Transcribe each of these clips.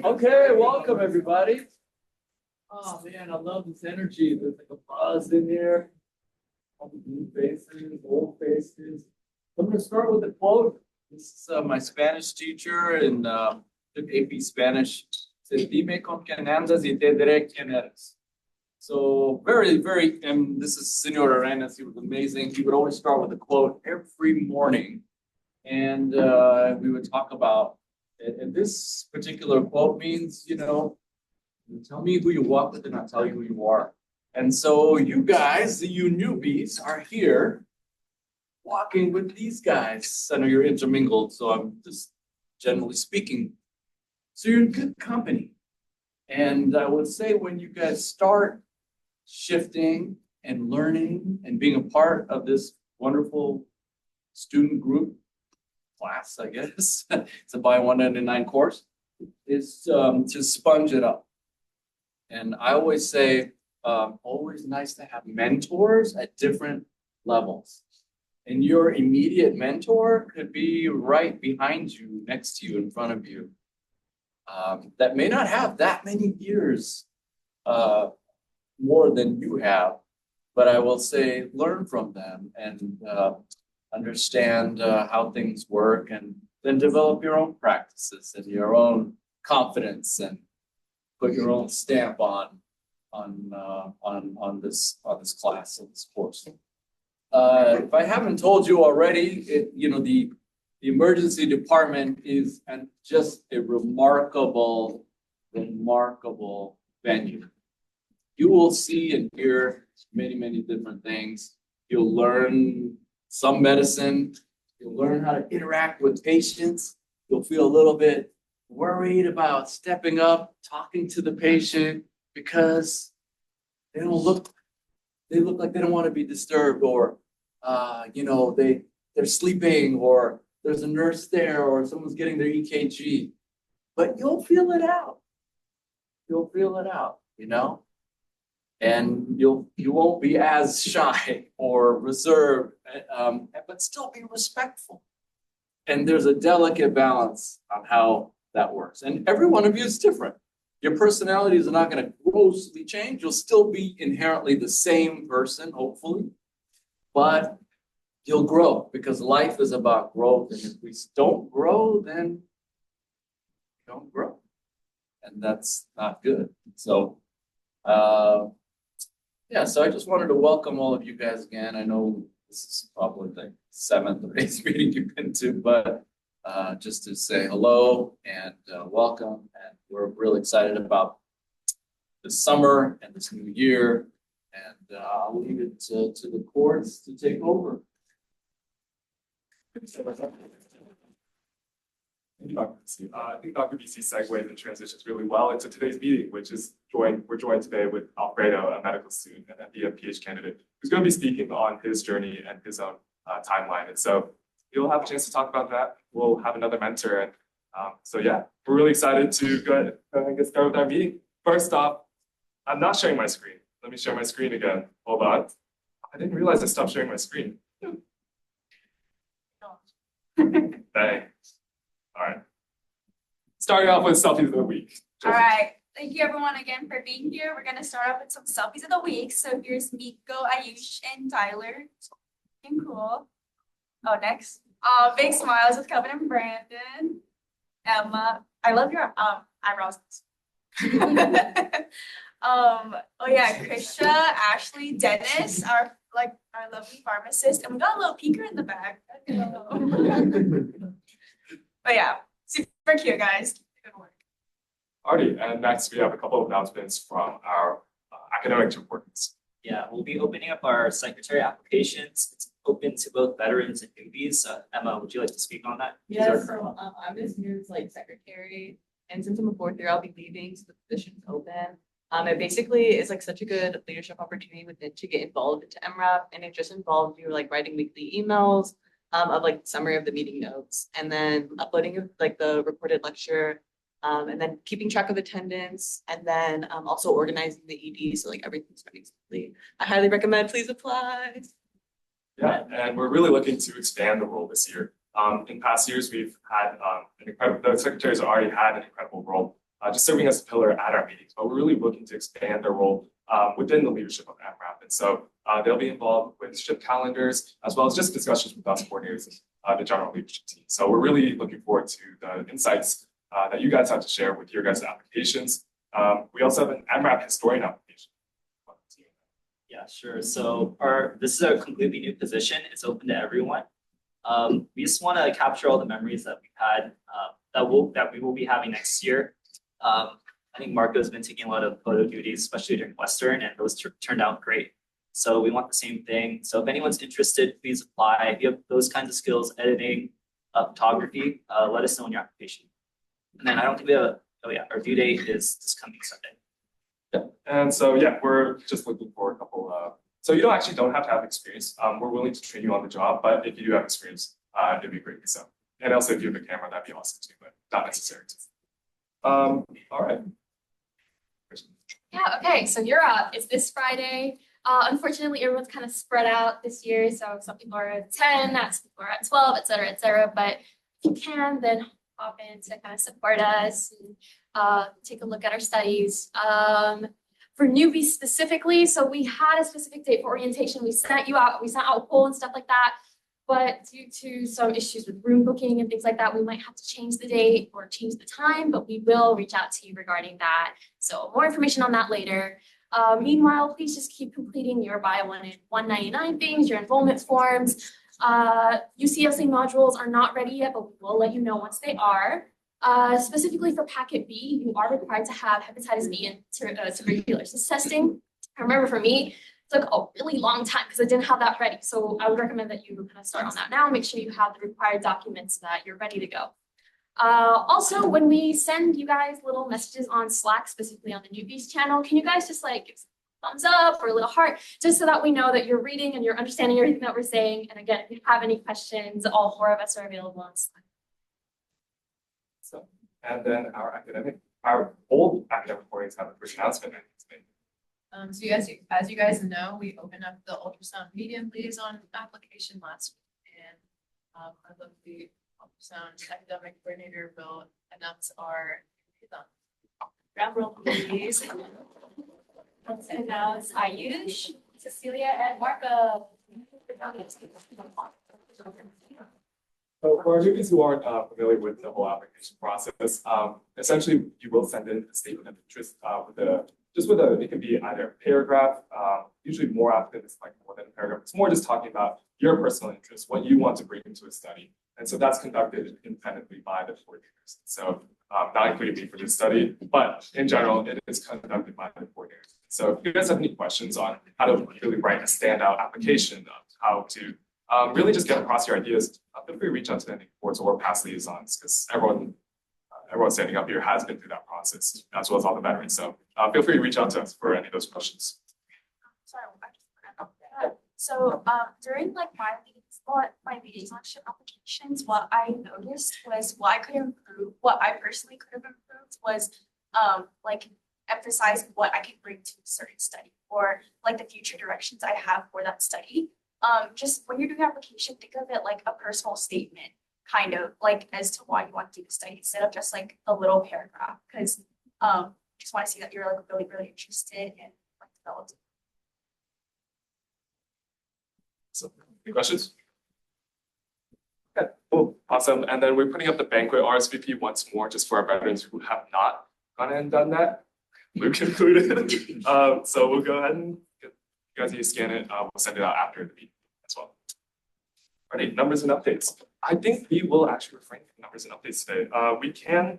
Okay, welcome everybody. Oh man, I love this energy. There's like a buzz in here. All the new faces, old faces. I'm gonna start with a quote. This is my Spanish teacher in took AP Spanish. Said, "Dime con quién andas y te diré quién eres." So very, and this is Senor Arenas. He was amazing. He would always start with a quote every morning, and we would talk about. And this particular quote means, tell me who you walk with, and I'll tell you who you are. And so you guys, you newbies, are here walking with these guys. I know you're intermingled, so I'm just generally speaking. So you're in good company. And I would say when you guys start shifting and learning and being a part of this wonderful student group, class, I guess, it's a buy 199 course, is to sponge it up. And I always say, always nice to have mentors at different levels. And your immediate mentor could be right behind you, next to you, in front of you. That may not have that many years more than you have, but I will say learn from them and understand how things work, and then develop your own practices and your own confidence, and put your own stamp on this class, on this course. If I haven't told you already, the emergency department is just a remarkable venue. You will see and hear many different things. You'll learn some medicine. You'll learn how to interact with patients. You'll feel a little bit worried about stepping up, talking to the patient, because they look like they don't want to be disturbed, or they're sleeping, or there's a nurse there, or someone's getting their EKG. But you'll feel it out. You'll feel it out, and you won't be as shy or reserved, but still be respectful. And there's a delicate balance on how that works. And every one of you is different. Your personalities are not going to grossly change. You'll still be inherently the same person, hopefully, but you'll grow, because life is about growth. And if we don't grow, then we don't grow. And that's not good. So, so I just wanted to welcome all of you guys again. I know this is probably the 7th or 8th meeting you've been to, but just to say hello and welcome. And we're really excited about this summer and this new year. And I'll leave it to the courts to take over. I think Dr. BC segued and transitions really well into today's meeting, which is we're joined today with Alfredo, a medical student and a PhD candidate, who's going to be speaking on his journey and his own timeline. And so you'll have a chance to talk about that. We'll have another mentor. And we're really excited to go ahead and get started with our meeting. First off, I'm not sharing my screen. Let me share my screen again. Hold on. I didn't realize I stopped sharing my screen. Thanks. All right. Starting off with selfies of the week. All right. Thank you everyone again for being here. We're going to start off with some selfies of the week. So here's Miko, Ayush, and Tyler. Looking cool. Oh, next. Big smiles with Kevin and Brandon. Emma. I love your eyebrows. Krisha, Ashley, Dennis, our lovely pharmacist, and we got a little peeker in the back. But yeah, super cute, guys. Good work. Alrighty, and next we have a couple of announcements from our academic reports. Yeah, we'll be opening up our secretary applications. It's open to both veterans and newbies. Emma, would you like to speak on that? These Yeah, are- so I'm this new like secretary, and since I'm a fourth year, I'll be leaving, so the position's open. It basically is like such a good leadership opportunity within to get involved into MRAP, and it just involves you like writing weekly emails of like summary of the meeting notes, and then uploading like the recorded lecture, and then keeping track of attendance, and then also organizing the ED, so like everything's running smoothly. I highly recommend, please apply. Yeah, and we're really looking to expand the role this year. In past years, we've had an incredible, the secretaries already had an incredible role, just serving as a pillar at our meetings, but we're really looking to expand their role within the leadership of MRAP. And so they'll be involved with shift calendars, as well as just discussions with us coordinators and the general leadership team. So we're really looking forward to the insights that you guys have to share with your guys' applications. We also have an MRAP historian application. Yeah, sure. So this is a completely new position. It's open to everyone. We just want to capture all the memories that we've had that we will be having next year. I think Marco's been taking a lot of photo duties, especially during Western, and those turned out great. So we want the same thing. So if anyone's interested, please apply. If you have those kinds of skills, editing, photography, let us know in your application. And then I don't think we have our due date is this coming Sunday. Yeah, and so yeah, we're just looking for a couple. So you don't have to have experience. We're willing to train you on the job, but if you do have experience, it'd be great. So, and also if you have a camera, that'd be awesome too, but not necessary. All right. Yeah, okay, so you're up. It's this Friday. Unfortunately, everyone's kind of spread out this year. So some people are at 10, some people are at 12, et cetera, et cetera. But if you can, then hop in to kind of support us and take a look at our studies. For newbies specifically, so we had a specific date for orientation. We sent out a poll and stuff like that. But due to some issues with room booking and things like that, we might have to change the date or change the time, but we will reach out to you regarding that. So more information on that later. Meanwhile, please just keep completing your Bio 199 things, your enrollment forms. UCLC modules are not ready yet, but we will let you know once they are. Specifically for packet B, you are required to have hepatitis B and tuberculosis testing. I remember for me, it took a really long time because I didn't have that ready. So I would recommend that you kind of start on that now. Make sure you have the required documents so that you're ready to go. Also, when we send you guys little messages on Slack, specifically on the newbies channel, can you guys just like give a thumbs up or a little heart, just so that we know that you're reading and you're understanding everything that we're saying. And again, if you have any questions, all 4 of us are available on Slack. So, and then our old academic recordings have a first announcement. So you guys, as you guys know, we opened up the ultrasound media liaison application last week, and I love the ultrasound academic coordinator will announce our liaison. Drum roll, please. And now it's Ayush, Cecilia, and Marco. So for our newbies who aren't familiar with the whole application process, essentially you will send in a statement of interest it could be either a paragraph, usually more often it's like more than a paragraph. It's more just talking about your personal interests, what you want to bring into a study. And so that's conducted independently by the coordinators. So not including me for this study, but in general, it is conducted by the coordinators. So if you guys have any questions on how to really write a standout application, how to really just get across your ideas, feel free to reach out to any boards or past liaisons, because everyone standing up here has been through that process, as well as all the veterans. So feel free to reach out to us for any of those questions. Sorry, I just forgot about that. So during like my liaisonship applications, what I noticed was what I personally could have improved was like emphasize what I could bring to a certain study or like the future directions I have for that study. Just when you're doing application, think of it like a personal statement, kind of like as to why you want to do the study instead of just like a little paragraph, because just want to see that you're like really, really interested in like developing. So any questions? Okay, cool, awesome. And then we're putting up the banquet RSVP once more, just for our veterans who have not gone and done that. Luke included. So we'll go ahead and you guys need to scan it. We'll send it out after the meeting as well. All right, numbers and updates. I think we will actually refrain from numbers and updates today. We can.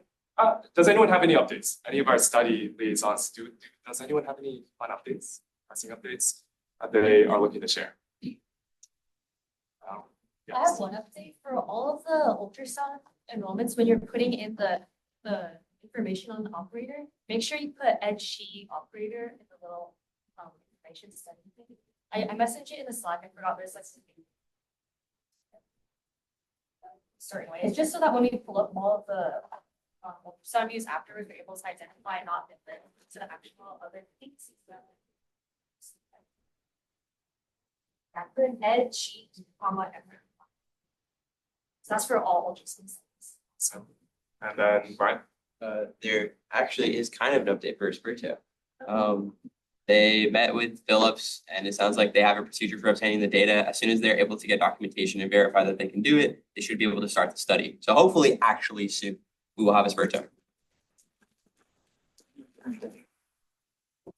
Does anyone have any updates? Any of our study liaisons does anyone have any fun updates, pressing updates? they are looking to share. I Yes. have one update for all of the ultrasound enrollments, when you're putting in the information on the operator, make sure you put EdShe operator in the little information setting thing. I messaged it in the Slack, I forgot, but it's like certain way. It's just so that when we pull up all of the ultrasound views afterwards, we're able to identify not the to the actual other things. Yeah, put an EdShe, whatever. So that's for all ultrasound settings. So, and then Brian. There actually is kind of an update for Esperito. They met with Philips and it sounds like they have a procedure for obtaining the data. As soon as they're able to get documentation and verify that they can do it, they should be able to start the study. So hopefully actually soon we will have Esperito.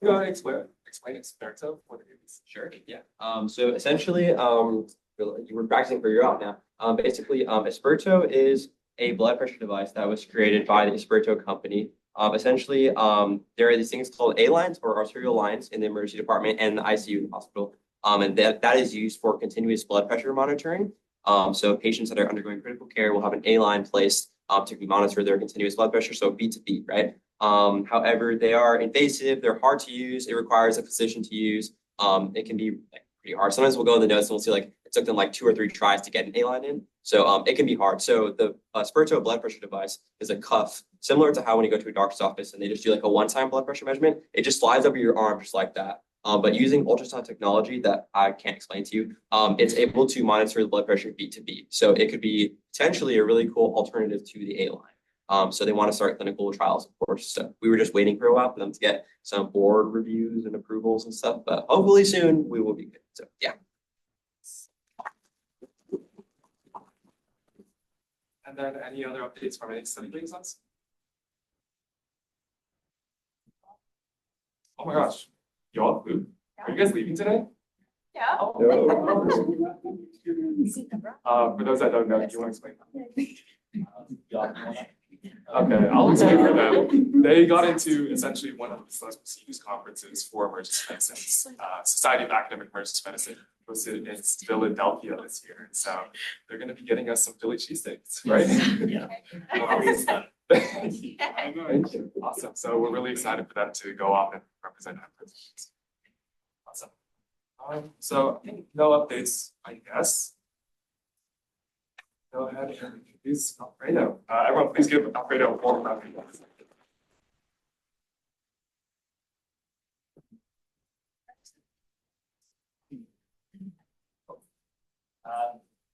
You want to explain Esperito? What it is? Sure, yeah. So essentially, you were practicing for your out now. Basically, Esperito is a blood pressure device that was created by the Esperito company. Essentially, there are these things called A lines or arterial lines in the emergency department and the ICU in the hospital. And that is used for continuous blood pressure monitoring. So patients that are undergoing critical care will have an A line placed to monitor their continuous blood pressure, so beat to beat, right? However, they are invasive, they're hard to use, it requires a physician to use. It can be pretty hard. Sometimes we'll go in the notes and we'll see like it took them like 2 or 3 tries to get an A line in. So it can be hard. So the Esperito blood pressure device is a cuff, similar to how when you go to a doctor's office and they just do like a one-time blood pressure measurement, it just slides over your arm just like that. But using ultrasound technology that I can't explain to you, it's able to monitor the blood pressure beat to beat. So it could be potentially a really cool alternative to the A line. So they want to start clinical trials, of course. So we were just waiting for a while for them to get some board reviews and approvals and stuff, but hopefully soon we will be good. So yeah. And then any other updates from any study liaisons? Oh my gosh, y'all, are you guys leaving today? Yeah. For those that don't know, do you want to explain? Okay, I'll explain for them. They got into essentially one of the first prestigious conferences for emergency medicine, Society of Academic Emergency Medicine, hosted in Philadelphia this year. So they're going to be getting us some Philly cheesesteaks, right? Yeah. Thank you. Awesome. So we're really excited for them to go off and represent our presentations. Awesome. So I think no updates, I guess. Go ahead and introduce Alfredo. Everyone, please give Alfredo a warm round of applause.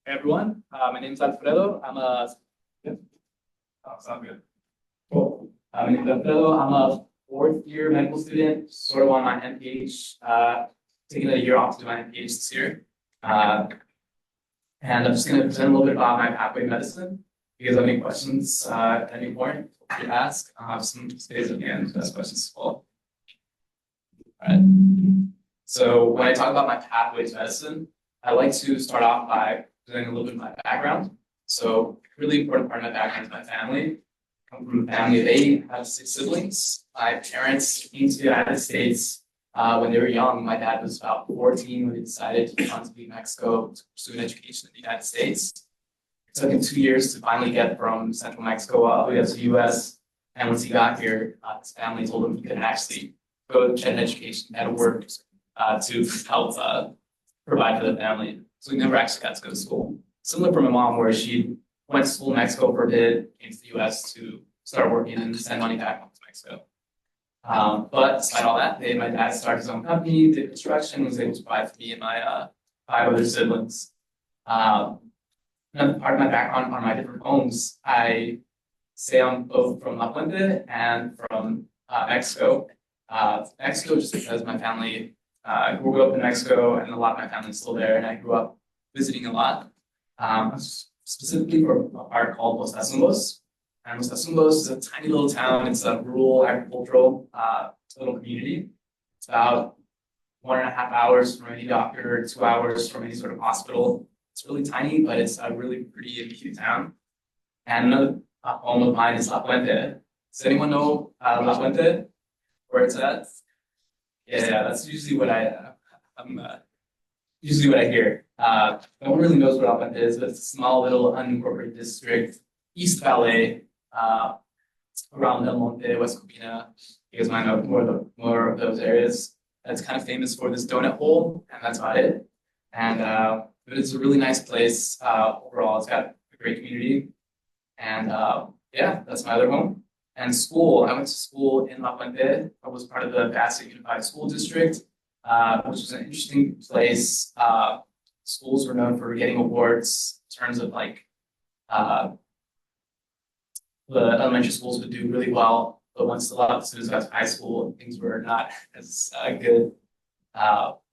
Hey everyone, my name is Alfredo. Sound good. Cool. My name is Alfredo. I'm a 4th year medical student, sort of on my MPH, taking a year off to do my MPH this year. And I'm just going to present a little bit about my pathway to medicine. If you guys have any questions at any point, feel free to ask. I'll have some space at the end to ask questions as well. All right. So when I talk about my pathway to medicine, I like to start off by presenting a little bit of my background. So a really important part of my background is my family. I come from a family of 8, I have 6 siblings. My parents came to the United States when they were young. My dad was about 14 when he decided he wanted to be in Mexico to pursue an education in the United States. It took him 2 years to finally get from central Mexico all the way to the US. And once he got here, his family told him he couldn't actually go get an education, he had to work to help provide for the family. So he never actually got to go to school. Similar for my mom, where she went to school in Mexico for a bit, came to the US to start working and send money back home to Mexico. But despite all that, my dad started his own company, did construction, was able to provide for me and my 5 other siblings. Another part of my background on my different homes, I say I'm both from La Puente and from Mexico. Mexico just because my family grew up in Mexico and a lot of my family is still there, and I grew up visiting a lot. Specifically for a part called Los Tazumbos. And Los Tazumbos is a tiny little town. It's a rural agricultural little community. It's about 1.5 hours from any doctor, 2 hours from any sort of hospital. It's really tiny, but it's a really pretty and cute town. And another home of mine is La Puente. Does anyone know La Puente? Where it's at? Yeah, that's usually what I'm usually what I hear. No one really knows what Alpine is, but it's a small little unincorporated district, East Valley, around Del Monte, West Covina. You guys might know more of those areas. It's kind of famous for this donut hole, and that's about it. And but it's a really nice place overall. It's got a great community, and yeah, that's my other home. And school, I went to school in La Puente. I was part of the Basset Unified School District, which was an interesting place. Schools were known for getting awards in terms of like the elementary schools would do really well, but once a lot of students got to high school, things were not as good.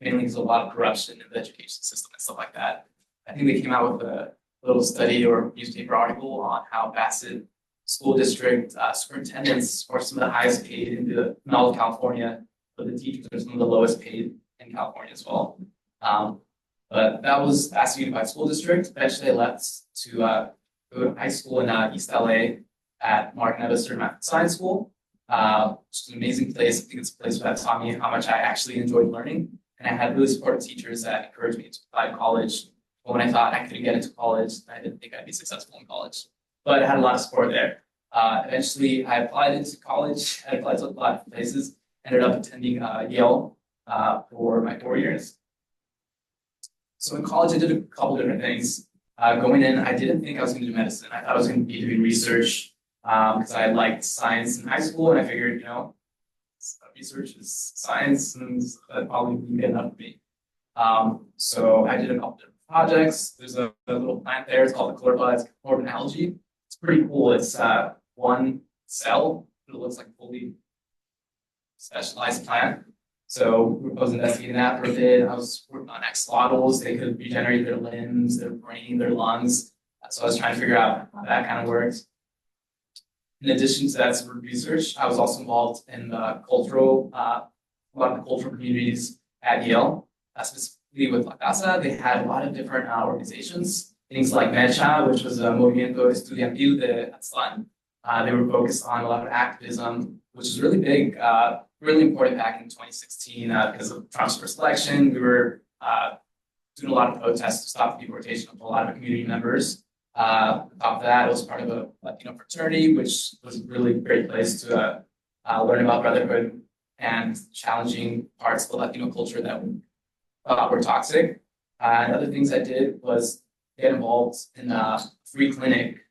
Mainly because of a lot of corruption in the education system and stuff like that. I think they came out with a little study or newspaper article on how Bassett School District superintendents are some of the highest paid in all of California, but the teachers are some of the lowest paid in California as well. But that was Bassett Unified School District. Eventually, I left to go to high school in East LA at Mark Nevister Math Science School. Which is an amazing place. I think it's a place that taught me how much I actually enjoyed learning. And I had really supportive teachers that encouraged me to apply to college. But when I thought I couldn't get into college, I didn't think I'd be successful in college. But I had a lot of support there. Eventually, I applied into college. I applied to a lot of places. Ended up attending Yale for my 4 years. So in college, I did a couple different things. Going in, I didn't think I was going to do medicine. I thought I was going to be doing research because I liked science in high school, and I figured, research is science, and that probably wouldn't be enough for me. So I did a couple different projects. There's a little plant there. It's called the chloroplast. It's more of an algae. It's pretty cool. It's one cell. It looks like a fully specialized plant. So I was investigating that for a bit. I was working on axolotls. They could regenerate their limbs, their brain, their lungs. So I was trying to figure out how that kind of works. In addition to that sort of research, I was also involved in the a lot of the cultural communities at Yale, specifically with La Casa. They had a lot of different organizations, things like MECHA, which was a Movimiento Estudiantil de Aztlán. They were focused on a lot of activism, which is really big, really important back in 2016 because of Trump's first election. We were doing a lot of protests to stop the deportation of a lot of community members. On top of that, I was part of a Latino fraternity, which was a really great place to learn about brotherhood and challenging parts of the Latino culture that were toxic. And other things I did was get involved in a free clinic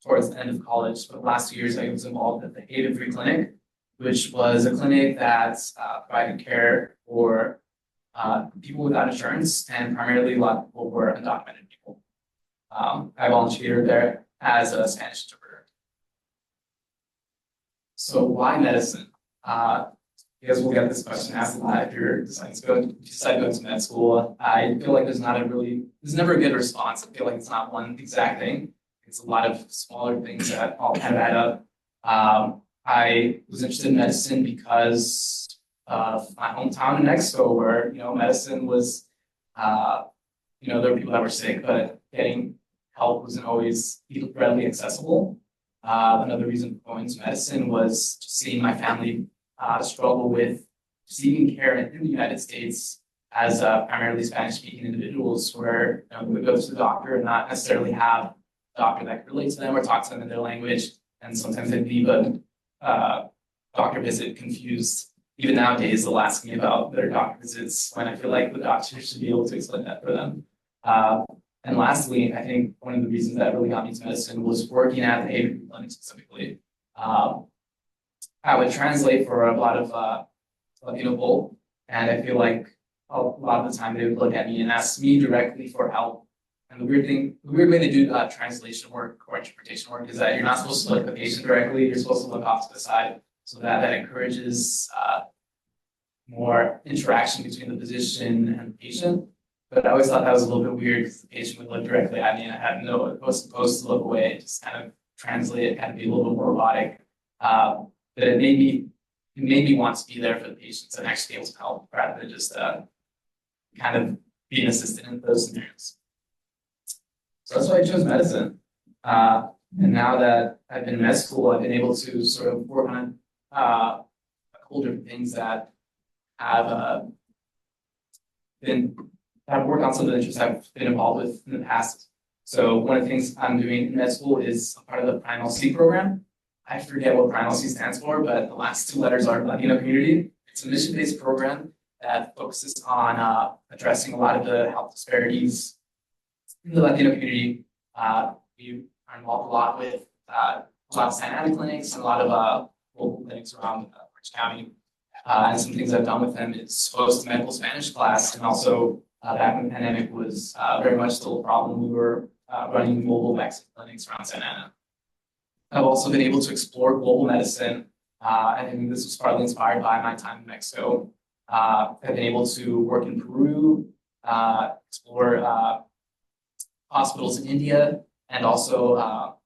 towards the end of college. For the last 2 years, I was involved at the Haven Free Clinic, which was a clinic that provided care for people without insurance, and primarily a lot of people were undocumented people. I volunteered there as a Spanish interpreter. So why medicine? Because we'll get this question asked a lot if you're deciding to go to med school. I feel like there's never a good response. I feel like it's not one exact thing. It's a lot of smaller things that all kind of add up. I was interested in medicine because of my hometown in Mexico, where medicine was, there were people that were sick, but getting help wasn't always readily accessible. Another reason for going to medicine was just seeing my family struggle with receiving care in the United States as primarily Spanish-speaking individuals, where they would go to the doctor and not necessarily have a doctor that could relate to them or talk to them in their language, and sometimes they'd leave a doctor visit confused. Even nowadays, they'll ask me about their doctor visits when I feel like the doctor should be able to explain that for them. And lastly, I think one of the reasons that really got me into medicine was working at the Haven Clinic specifically. I would translate for a lot of Latino people, and I feel like a lot of the time they would look at me and ask me directly for help. And the weird way to do translation work or interpretation work is that you're not supposed to look at the patient directly. You're supposed to look off to the side, so that encourages more interaction between the physician and the patient. But I always thought that was a little bit weird because the patient would look directly at me and I was supposed to look away, just kind of translate it, kind of be a little bit more robotic. But it made me want to be there for the patients and actually be able to help rather than just kind of be an assistant in those scenarios. So that's why I chose medicine. And now that I've been in med school, I've been able to sort of work on a couple different things that have been have worked on some of the interests I've been involved with in the past. So one of the things I'm doing in med school is a part of the Primal C program. I forget what Primal C stands for, but the last two letters are Latino community. It's a mission-based program that focuses on addressing a lot of the health disparities in the Latino community. We are involved a lot with a lot of Santa Ana clinics and a lot of local clinics around Orange County. And some things I've done with them is host a medical Spanish class, and also back when the pandemic was very much still a problem, we were running mobile vaccine clinics around Santa Ana. I've also been able to explore global medicine. I think this was partly inspired by my time in Mexico. I've been able to work in Peru, explore hospitals in India, and also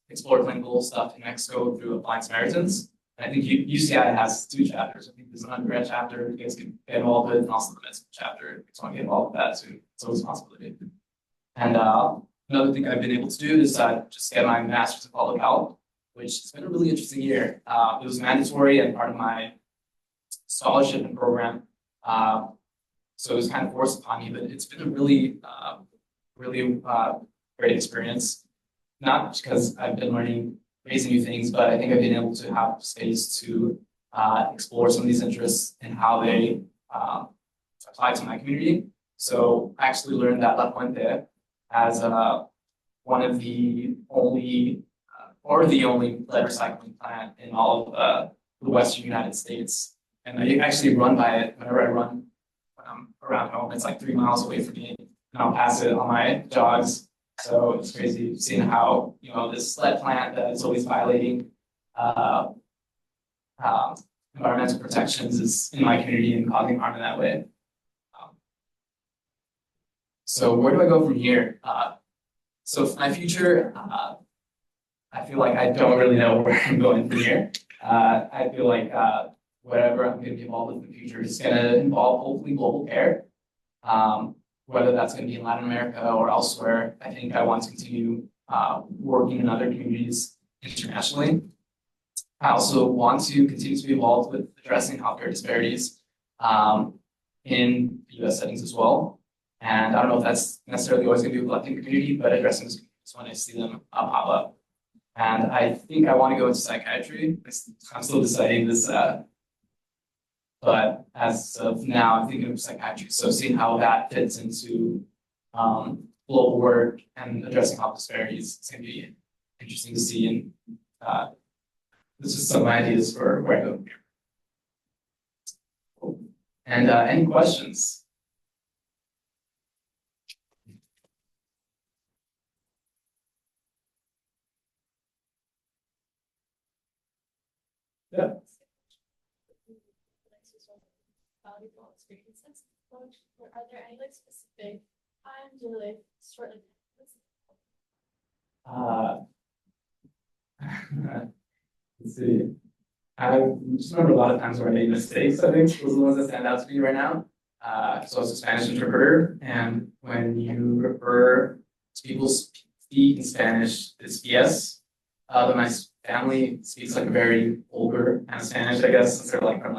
explore clinical stuff in Mexico through Applied Samaritans. And I think UCI has two chapters. I think there's an undergrad chapter you guys can get involved with, and also the med school chapter. If you just want to get involved with that too, it's always a possibility. And another thing I've been able to do is just get my master's in public health, which has been a really interesting year. It was mandatory and part of my scholarship and program. So it was kind of forced upon me, but it's been a really great experience. Not because I've been learning crazy new things, but I think I've been able to have space to explore some of these interests and how they apply to my community. So I actually learned that La Puente as one of the only, or the only lead recycling plant in all of the Western United States. And I actually run by it whenever I run when I'm around home. It's like 3 miles away from me, and I'll pass it on my jogs. So it's crazy seeing how, this lead plant that is always violating environmental protections is in my community and causing harm in that way. So where do I go from here? So for my future, I feel like I don't really know where I'm going from here. I feel like whatever I'm going to be involved with in the future is going to involve hopefully global care. Whether that's going to be in Latin America or elsewhere, I think I want to continue working in other communities internationally. I also want to continue to be involved with addressing healthcare disparities in the US settings as well. And I don't know if that's necessarily always going to be with the Latino community, but addressing those communities when I see them pop up. And I think I want to go into psychiatry. I'm still deciding this, but as of now, I'm thinking of psychiatry. So seeing how that fits into global work and addressing health disparities is going to be interesting to see. And this is some of my ideas for where I go from here. And any questions? Yeah. Valuable experiences. Or are there any specific times or sort of? Let's see. I just remember a lot of times where I made mistakes. I think those are the ones that stand out to me right now. So I was a Spanish interpreter, and when you refer to people speak in Spanish, it's yes. But my family speaks like a very vulgar kind of Spanish, I guess, since they're from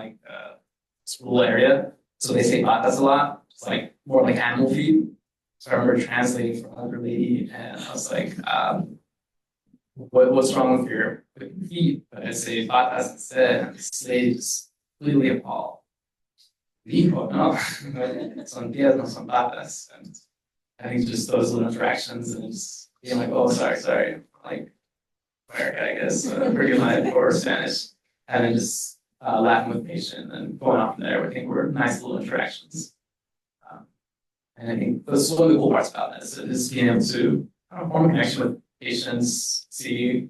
this rural area. So they say patas a lot. It's more like animal feed. So I remember translating for another lady, and I was like, what's wrong with your feet? But I say patas instead, and this lady's completely appalled. Dijo, no, son pies, no son patas. And I think just those little interactions and just being like, oh, sorry. America, I guess, forgive my poor Spanish, and then just laughing with patient and going off from there. I think were nice little interactions. And I think this is one of the cool parts about medicine is being able to form a connection with patients, see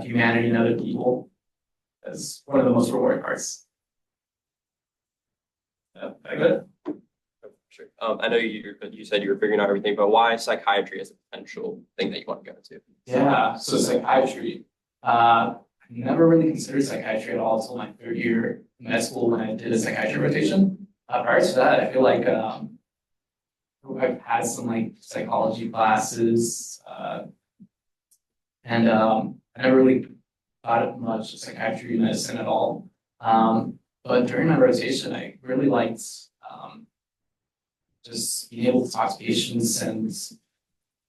humanity in other people. That's one of the most rewarding parts. Yeah, good. Sure. I know you said you were figuring out everything, but why psychiatry as a potential thing that you want to go into? Yeah, so psychiatry. I never really considered psychiatry at all until my third year in med school when I did a psychiatry rotation. Prior to that, I feel like I've had some psychology classes, and I never really thought of much of psychiatry medicine at all. But during my rotation, I really liked just being able to talk to patients and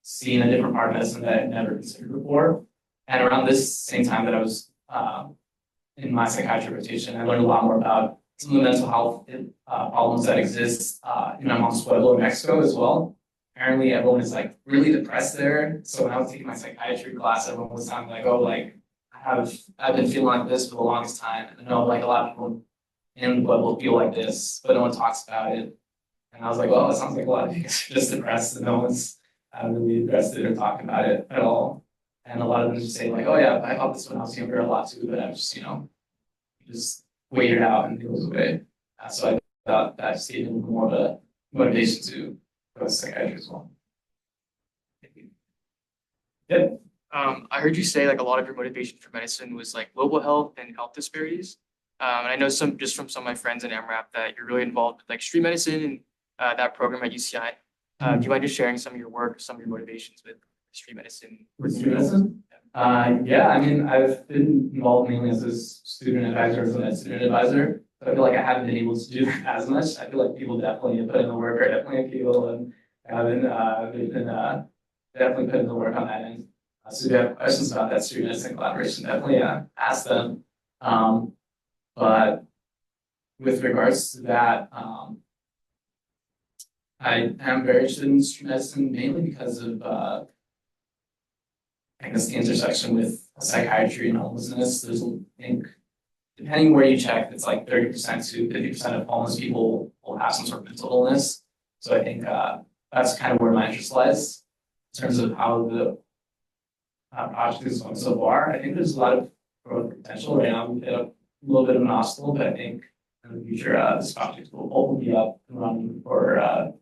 seeing a different part of medicine that I'd never considered before. And around this same time that I was in my psychiatry rotation, I learned a lot more about some of the mental health problems that exist in my mom's Pueblo, Mexico as well. Apparently everyone is like really depressed there. So when I was taking my psychiatry class, everyone was telling me like, oh, like I've been feeling like this for the longest time. And I know like a lot of people in Pueblo feel like this, but no one talks about it. And I was like, well, it sounds like a lot of you guys are just depressed and no one's really addressed it or talking about it at all. And a lot of them just say like, oh yeah, I thought this when I was younger a lot too, but I was just, just wait it out and it goes away. So I thought that just gave me more of a motivation to go to psychiatry as well. Yep. I heard you say like a lot of your motivation for medicine was like global health and health disparities. And I know some just from some of my friends in MRAP that you're really involved with like street medicine and that program at UCI. Do you mind just sharing some of your work, some of your motivations with street medicine? With street medicine? Yeah, I mean, I've been involved mainly as a student advisor, as a med student advisor. But I feel like I haven't been able to do that as much. I feel like people definitely put in the work, or definitely people and haven't they've been definitely put in the work on that end. So if you have questions about that street medicine collaboration, definitely ask them. But with regards to that, I am very interested in street medicine mainly because of I guess the intersection with psychiatry and homelessness. There's, I think, depending where you check, it's like 30% to 50% of homeless people will have some sort of mental illness. So I think that's kind of where my interest lies in terms of how the project is going so far. I think there's a lot of growth potential right now. We've hit a little bit of an obstacle, but I think in the future this project will open me up and running for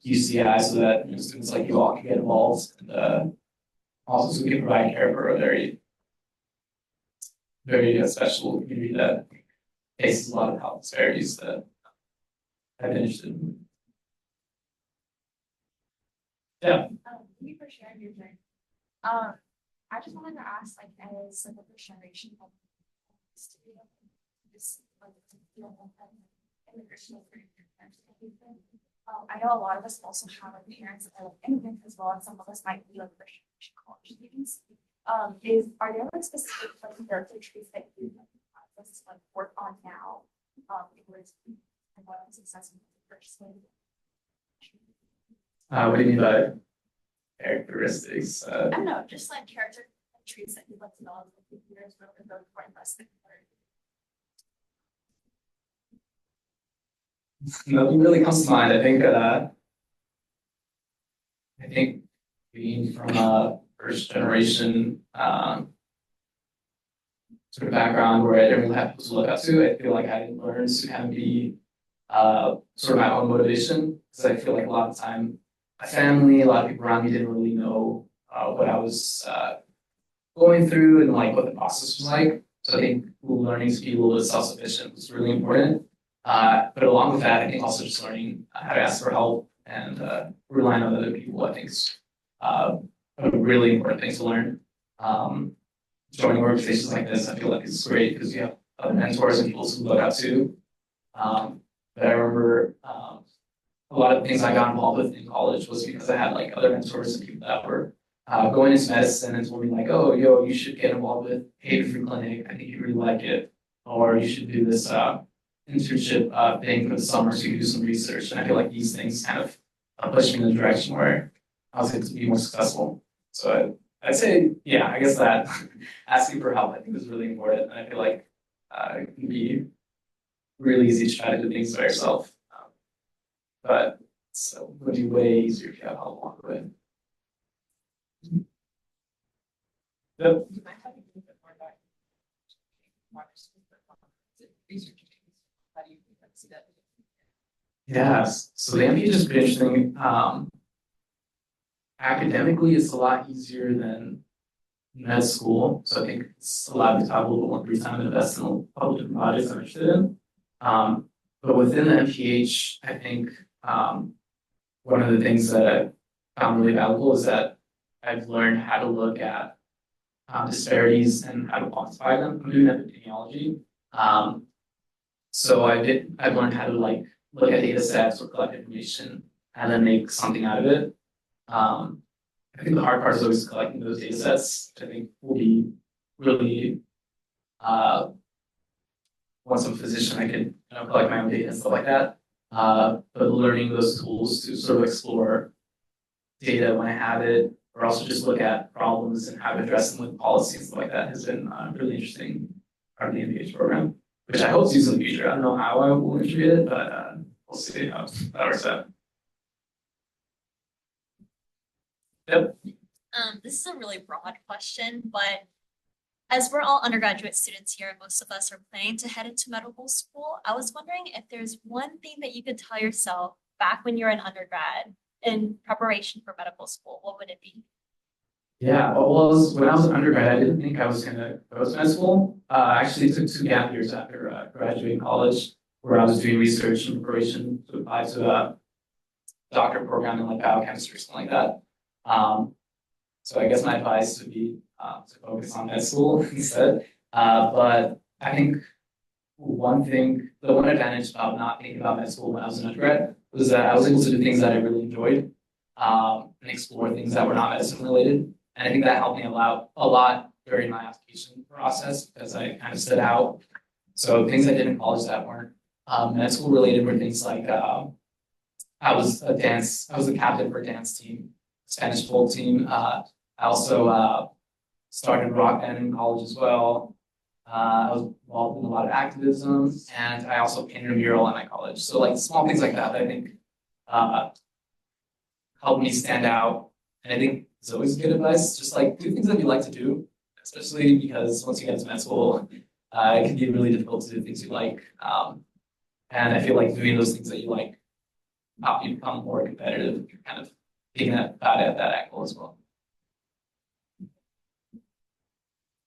UCI so that students like you all can get involved and also so we can provide care for a very, very special community that faces a lot of health disparities that I've been interested in. Yeah. Thank you for sharing your journey. I just wanted to ask, like, as like the first generation of this, like, immigration I know a lot of us also have like parents that are like immigrants as well, and some of us might be like first generation college students. Are there like specific like character traits that you like work on now? In order to have success in the first way? What do you mean by characteristics? I don't know, just like character traits that you'd like to develop with years, really important lesson. Nothing really comes to mind. I think being from a first generation sort of background where I didn't really have people to look up to, I feel like I learned to kind of be sort of my own motivation, because I feel like a lot of the time my family, a lot of people around me didn't really know what I was going through and like what the process was like. So I think learning to be a little bit self-sufficient was really important. But along with that, I think also just learning how to ask for help and relying on other people, I think is a really important thing to learn. Joining organizations like this, I feel like it's great because you have other mentors and people to look up to. But I remember a lot of things I got involved with in college was because I had like other mentors and people that were going into medicine and told me like, oh, yo, you should get involved with Haven-Free Clinic. I think you really like it. Or you should do this internship thing for the summer so you can do some research. And I feel like these things kind of pushed me in the direction where I was able to be more successful. So I'd say, yeah, I guess that asking for help I think is really important. And I feel like it can be really easy to try to do things by yourself. But so it would be way easier if you have help along the way. Yep. Yes, so the MPH is pretty interesting. Academically, it's a lot easier than med school, so I think it's allowed me to have a little bit more free time to invest in a couple different projects I'm interested in. But within the MPH, I think one of the things that I found really valuable is that I've learned how to look at disparities and how to quantify them. I'm doing epidemiology. So I've learned how to like look at data sets or collect information and then make something out of it. I think the hard part is always collecting those data sets, which I think will be really, once I'm a physician, I could, collect my own data and stuff like that. But learning those tools to sort of explore data when I have it, or also just look at problems and how to address them with policy and stuff like that has been really interesting part of the MPH program, which I hope to use in the future. I don't know how I will integrate it, but we'll see how that works out. Yep. This is a really broad question, but as we're all undergraduate students here, and most of us are planning to head into medical school, I was wondering if there's one thing that you could tell yourself back when you're an undergrad in preparation for medical school, what would it be? Yeah, when I was an undergrad, I didn't think I was gonna go to med school. I actually took 2 gap years after graduating college, where I was doing research and preparation to apply to a doctorate program in like biochemistry or something like that. So I guess my advice would be to focus on med school instead. But I think the one advantage of not thinking about med school when I was an undergrad was that I was able to do things that I really enjoyed and explore things that were not medicine related. And I think that helped me a lot during my application process because I kind of stood out. So things I did in college that weren't med school related were things like I was the captain for a dance team, Spanish folk team. I also started rock band in college as well. I was involved in a lot of activism, and I also painted a mural at my college. So like small things like that, I think helped me stand out. And I think it's always good advice, just like do things that you like to do, especially because once you get to med school, it can be really difficult to do things you like. And I feel like doing those things that you like help you become more competitive, kind of thinking about it at that angle as well.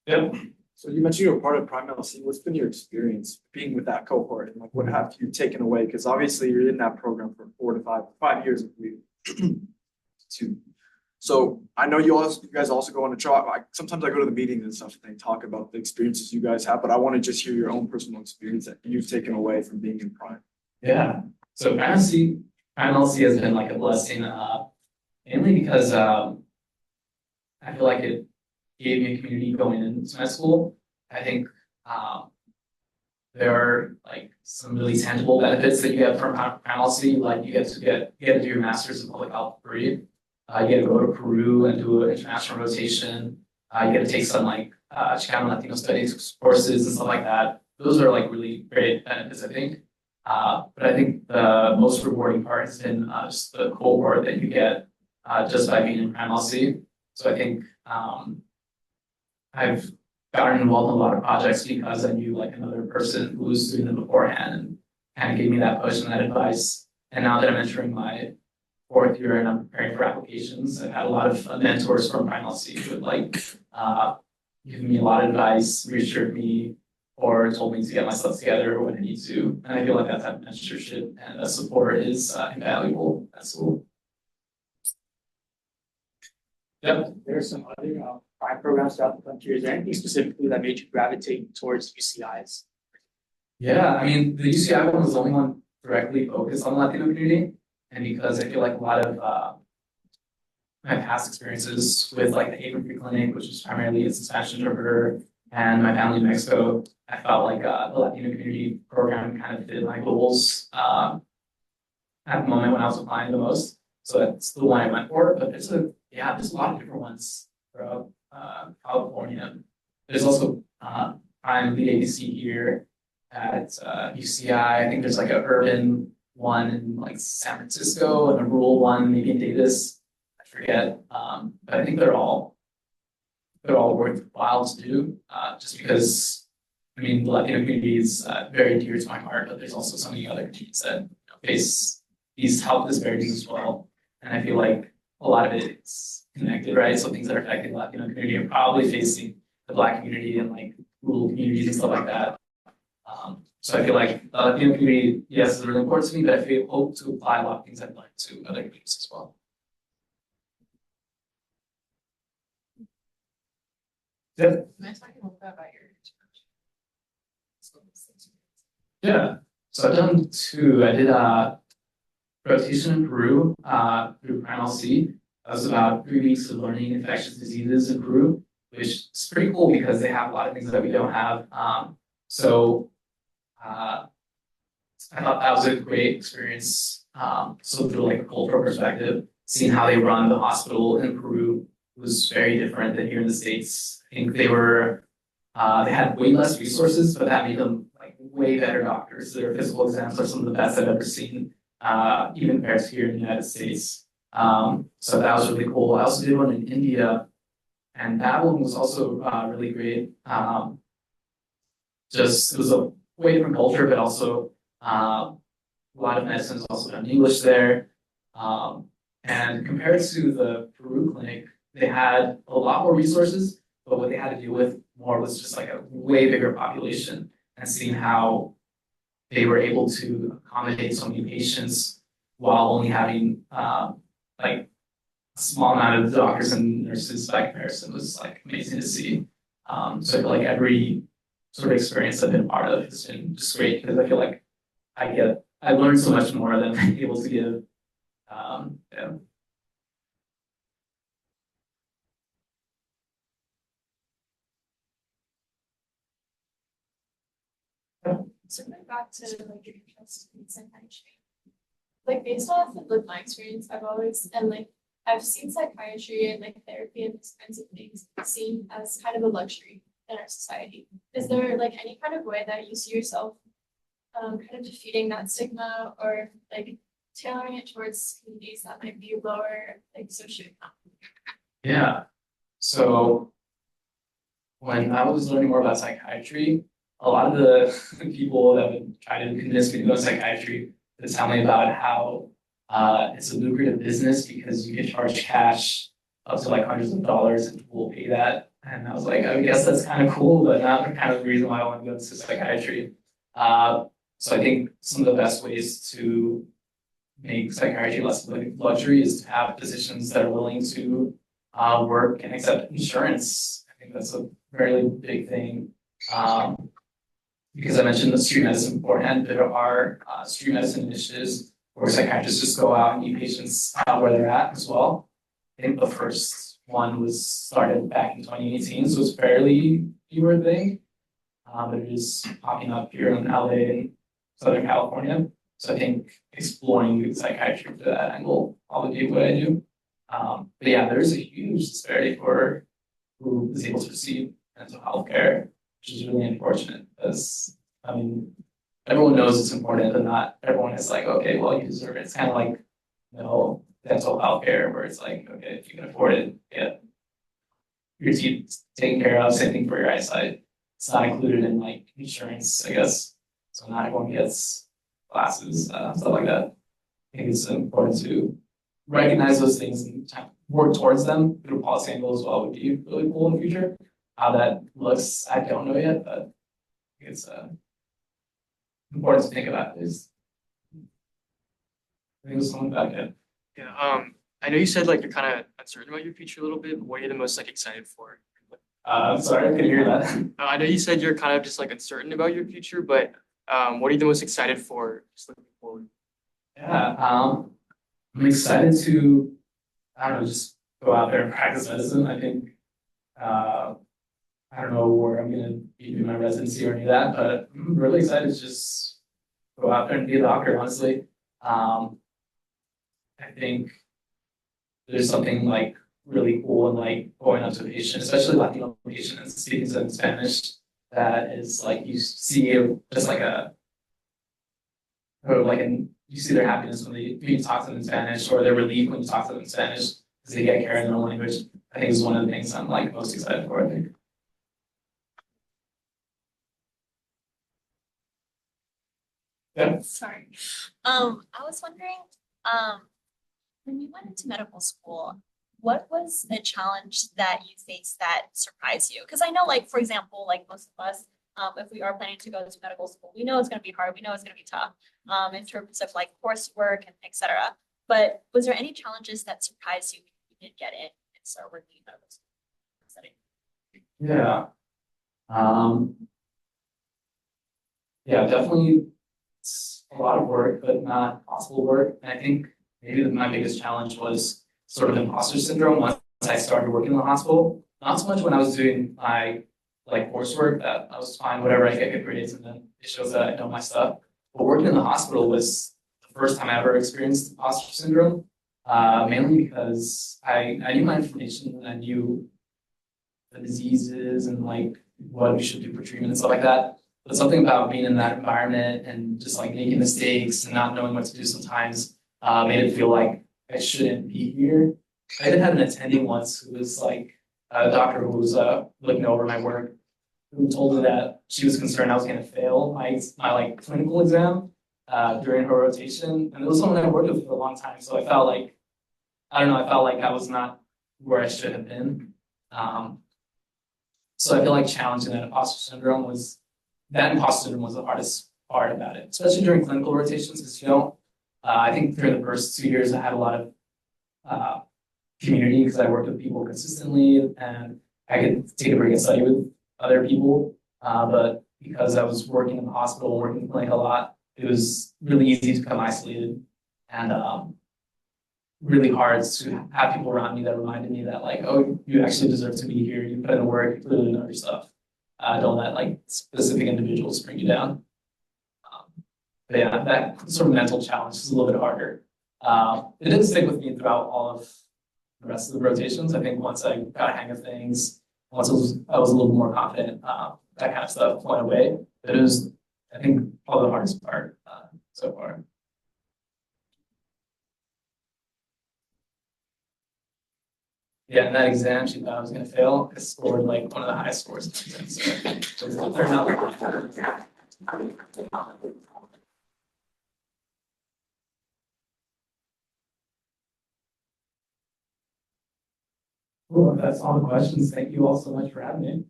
Yep. So you mentioned you were part of Prime LC. What's been your experience being with that cohort, and like what have you taken away? Because obviously you're in that program for 4 to 5 years, I believe. So I know you guys also go on a trial. Sometimes I go to the meetings and stuff, and they talk about the experiences you guys have, but I want to just hear your own personal experience that you've taken away from being in Prime. Yeah. So Prime LC has been like a blessing, mainly because I feel like it gave me a community going into med school. I think there are like some really tangible benefits that you get from Prime LC. Like you get to do your master's in public health for free. You get to go to Peru and do an international rotation. You get to take some like Chicano Latino studies courses and stuff like that. Those are like really great benefits, I think. But I think the most rewarding part has been just the cohort that you get just by being in Prime LC. So I think I've gotten involved in a lot of projects because I knew like another person who was doing them beforehand and kind of gave me that push and that advice. And now that I'm entering my 4th year and I'm preparing for applications, I've had a lot of mentors from Prime LC who would like given me a lot of advice, reassured me, or told me to get myself together when I need to. And I feel like that type of mentorship and that support is invaluable at school. Yep. There are some other Prime programs throughout the country. Is there anything specifically that made you gravitate towards UCIs? Yeah, I mean, the UCI one was the only one directly focused on the Latino community. And because I feel like a lot of my past experiences with like the Haven Free Clinic, which is primarily as a Spanish interpreter, and my family in Mexico, I felt like the Latino community program kind of fit my goals at the moment when I was applying the most. So that's the one I went for. But there's a lot of different ones throughout California. There's also Prime the ABC here at UCI. I think there's like an urban one in like San Francisco and a rural one maybe in Davis. I forget. But I think they're all worthwhile to do. Just because I mean the Latino community is very dear to my heart, but there's also so many other communities that face these health disparities as well. And I feel like a lot of it is connected, right? So things that are affecting the Latino community are probably facing the Black community and like rural communities and stuff like that. So I feel like the Latino community, yes, is really important to me, but I hope to apply a lot of things I've learned to other communities as well. Yeah. Can I talk a little bit about your Yeah, so I've done two. I did rotation in Peru through PrimeLC. That was about 3 weeks of learning infectious diseases in Peru, which is pretty cool because they have a lot of things that we don't have. So uh, I thought that was a great experience. So through like a cultural perspective, seeing how they run the hospital in Peru was very different than here in the States. I think they had way less resources, but that made them like way better doctors. Their physical exams are some of the best I've ever seen, even compared to here in the United States. So that was really cool. I also did one in India, and that one was also really great. Just it was a way different culture, but also a lot of medicine is also done in English there. And compared to the Peru clinic, they had a lot more resources, but what they had to deal with more was just like a way bigger population, and seeing how they were able to accommodate so many patients while only having like a small amount of doctors and nurses by comparison was like amazing to see. So I feel like every sort of experience I've been a part of has been just great because I feel like I learned so much more than I'm able to give. Yeah. So going back to like your interest in psychiatry, like based off of like my experience, I've seen psychiatry and like therapy and these kinds of things seen as kind of a luxury in our society. Is there like any kind of way that you see yourself kind of defeating that stigma or like tailoring it towards communities that might be lower like socioeconomic? Yeah. So when I was learning more about psychiatry, a lot of the people that would try to convince me to go to psychiatry would tell me about how it's a lucrative business because you can charge cash up to like hundreds of dollars and people will pay that. And I was like, I guess that's kind of cool, but not kind of the reason why I want to go into psychiatry. So I think some of the best ways to make psychiatry less of a luxury is to have physicians that are willing to work and accept insurance. I think that's a very big thing. Because I mentioned the street medicine beforehand, there are street medicine initiatives where psychiatrists just go out and meet patients where they're at as well. I think the first one was started back in 2018, so it's fairly newer thing. But it is popping up here in LA and Southern California. So I think exploring psychiatry to that angle probably be what I do. But yeah, there's a huge disparity for who is able to receive mental health care, which is really unfortunate because, I mean, everyone knows it's important, but not everyone is like, okay, well, you deserve it. It's kind of like, dental health care where it's like, okay, if you can afford it, get your teeth taken care of, same thing for your eyesight. It's not included in like insurance, I guess. So not everyone gets glasses, stuff like that. I think it's important to recognize those things and work towards them through policy angle as well would be really cool in the future. How that looks, I don't know yet, but I think it's important to think about is I think it's something about it. Yeah, I know you said like you're kind of uncertain about your future a little bit, but what are you the most like excited for? I'm sorry, I couldn't hear that. I know you said you're kind of just like uncertain about your future, but what are you the most excited for just looking forward? Yeah, I'm excited to, I don't know, just go out there and practice medicine. I think, I don't know where I'm gonna be doing my residency or any of that, but I'm really excited to just go out there and be a doctor, honestly. I think there's something like really cool in like going up to a patient, especially Latino patient and speaking to them in Spanish, that is like you see just like you see their happiness when you talk to them in Spanish, or their relief when you talk to them in Spanish because they get care in their own language. I think is one of the things I'm like most excited for. I think. Yeah. Sorry. I was wondering, when you went into medical school, what was a challenge that you faced that surprised you? Because I know, like, for example, like most of us, if we are planning to go to medical school, we know it's going to be hard. We know it's going to be tough, in terms of like coursework and etc. But was there any challenges that surprised you when you did get in and start working in medical school setting? Yeah. Yeah, definitely it's a lot of work, but not impossible work. And I think maybe my biggest challenge was sort of imposter syndrome once I started working in the hospital. Not so much when I was doing my like coursework that I was fine, whatever, I get good grades and then it shows that I know my stuff. But working in the hospital was the first time I ever experienced imposter syndrome. Mainly because I knew my information and I knew the diseases and like what we should do for treatment and stuff like that. But something about being in that environment and just like making mistakes and not knowing what to do sometimes made it feel like I shouldn't be here. I did have an attending once who was like a doctor who was looking over my work, who told me that she was concerned I was going to fail my like clinical exam during her rotation. And it was someone I worked with for a long time. So I felt like, I don't know, I felt like I was not where I should have been. So I feel like challenging that imposter syndrome was the hardest part about it, especially during clinical rotations, because you don't, I think during the first 2 years, I had a lot of community because I worked with people consistently and I could take a break and study with other people. But because I was working in the hospital, working in the clinic a lot, it was really easy to become isolated and really hard to have people around me that reminded me that like, oh, you actually deserve to be here. You put in the work, you clearly know your stuff. Don't let like specific individuals bring you down. But yeah, that sort of mental challenge is a little bit harder. It didn't stick with me throughout all of the rest of the rotations. I think once I got a hang of things, once I was a little more confident, that kind of stuff went away. But it was, I think, probably the hardest part so far. Yeah, in that exam, she thought I was going to fail. I scored like one of the highest scores. So it turned out cool. That's all the questions. Thank you all so much for having me.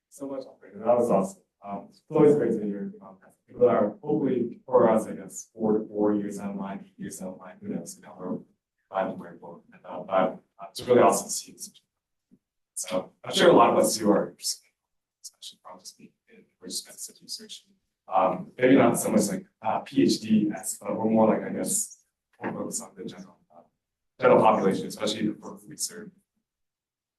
So much, Alfredo. That was awesome. It's always great to hear people that are hopefully for us, I guess, 4 years down the line, 8 years down the line, who knows, we're finding where we're going. But it's really awesome to see this. So I'm sure a lot of us who are interested, especially probably speaking in research medicine research, maybe not so much like PhD, but we're more like, I guess, more focused on the general population, especially the folks we serve.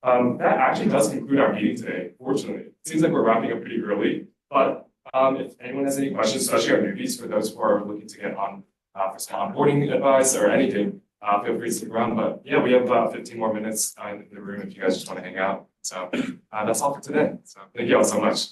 That actually does conclude our meeting today, fortunately. It seems like we're wrapping up pretty early, but if anyone has any questions, especially our newbies, for those who are looking to get on for some onboarding advice or anything, feel free to stick around. But yeah, we have about 15 more minutes in the room if you guys just want to hang out. So that's all for today. So thank you all so much.